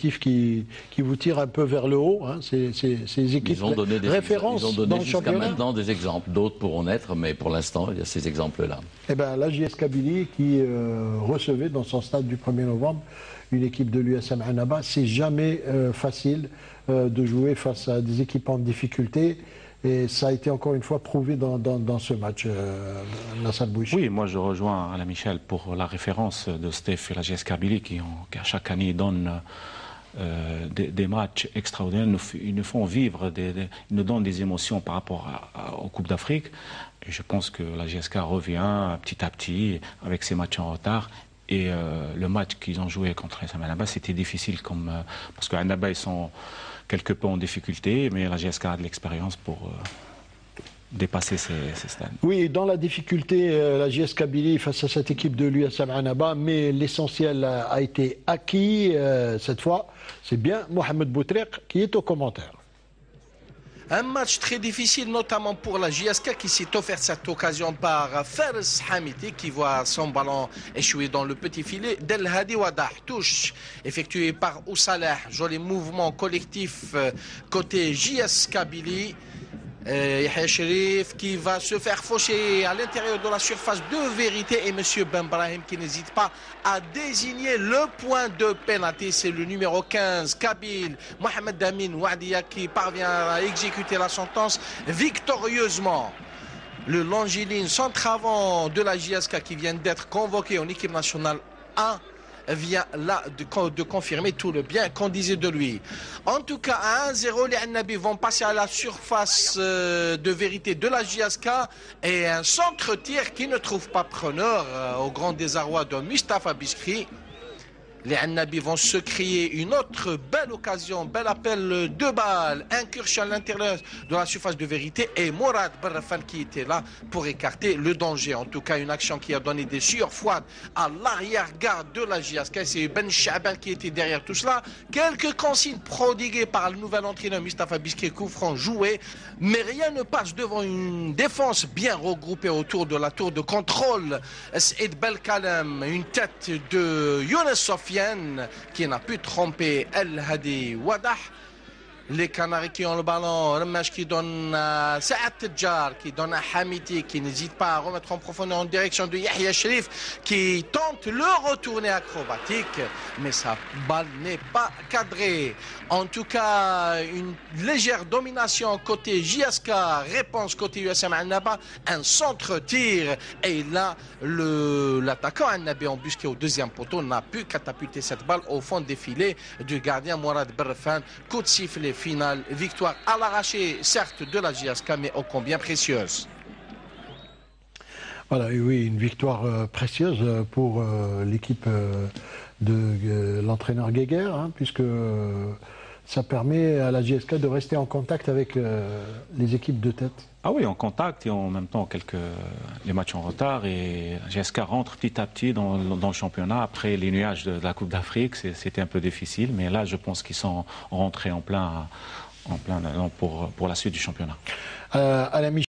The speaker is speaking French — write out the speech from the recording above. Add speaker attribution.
Speaker 1: qui vous tirent un peu vers le haut. Hein, ces équipes références
Speaker 2: ils ont donné
Speaker 1: dans le
Speaker 2: jusqu'à
Speaker 1: championnat.
Speaker 2: maintenant des exemples. D'autres pourront naître, mais pour l'instant, il y a ces exemples-là.
Speaker 1: Eh bien, la JS Kabylie qui recevait dans son stade du 1er novembre une équipe de l'USM Annaba, c'est jamais facile de jouer face à des équipes en difficulté. Et ça a été encore une fois prouvé dans ce match, Nassar Bouichi.
Speaker 3: Oui, moi je rejoins Alain Michel pour la référence de Steph et la JS Kabylie qui à chaque année donnent des matchs extraordinaires. Ils nous font vivre, ils nous donnent des émotions par rapport aux Coupes d'Afrique. Et je pense que la GSK revient petit à petit avec ses matchs en retard. Et le match qu'ils ont joué contre l'USM Annaba, c'était difficile parce qu'à Annaba, ils sont quelque peu en difficulté, mais la GSK a de l'expérience pour dépasser ces stades.
Speaker 1: Oui, dans la difficulté, la JS Kabylie face à cette équipe de l'USM Annaba, mais l'essentiel a été acquis cette fois. C'est bien Mohamed Boutriq qui est au commentaire.
Speaker 4: Un match très difficile, notamment pour la JSK qui s'est offert cette occasion par Fares Hamiti qui voit son ballon échouer dans le petit filet. Del Hadi Wadah, touche effectuée par Oussalah. Joli mouvement collectif côté JS Kabylie. Yahya Cherif qui va se faire faucher à l'intérieur de la surface de vérité et M. Ben Brahim qui n'hésite pas à désigner le point de pénalty. C'est le numéro 15, Kabyl Mohamed Amin Ouadia qui parvient à exécuter la sentence victorieusement. Le Longilin, centre avant de la JSK qui vient d'être convoqué en équipe nationale 1. Vient là de confirmer tout le bien qu'on disait de lui. En tout cas, à 1-0, les Annabi vont passer à la surface de vérité de la JSK et un centre-tir qui ne trouve pas preneur au grand désarroi de Mustapha Biskri. Les Annabi vont se créer une autre belle occasion, bel appel de balle, incursion à l'intérieur de la surface de vérité et Mourad Barrafan qui était là pour écarter le danger. En tout cas, une action qui a donné des sueurs froides à l'arrière-garde de la JSK. C'est Ben Chaban qui était derrière tout cela. Quelques consignes prodiguées par le nouvel entraîneur Mustapha Biskri, coup franc joué, mais rien ne passe devant une défense bien regroupée autour de la tour de contrôle. Saïd Belkalem, une tête de Younes Sofiane qui n'a pu tromper El Hadi Wadah. Les Canaries qui ont le ballon, Remash qui donne à Saad Tedjar, qui donne à Hamiti, qui n'hésite pas à remettre en profondeur en direction de Yahya Cherif, qui tente le retourner acrobatique, mais sa balle n'est pas cadrée. En tout cas, une légère domination côté JSK, réponse côté USM Annaba, un centre-tir. Et là, l'attaquant Annabi embusqué au deuxième poteau n'a pu catapulter cette balle au fond des filets du gardien Mourad Barrafan. Coup de sifflet final, victoire à l'arraché, certes de la JSK, mais ô combien précieuse.
Speaker 1: Voilà, et oui, une victoire précieuse pour l'équipe de l'entraîneur Guéguer, hein, puisque ça permet à la JSK de rester en contact avec les équipes de tête.
Speaker 3: Ah oui, en contact et en même temps les matchs en retard. Et la JSK rentre petit à petit dans le championnat. Après les nuages de la Coupe d'Afrique, c'était un peu difficile. Mais là, je pense qu'ils sont rentrés en plein pour la suite du championnat.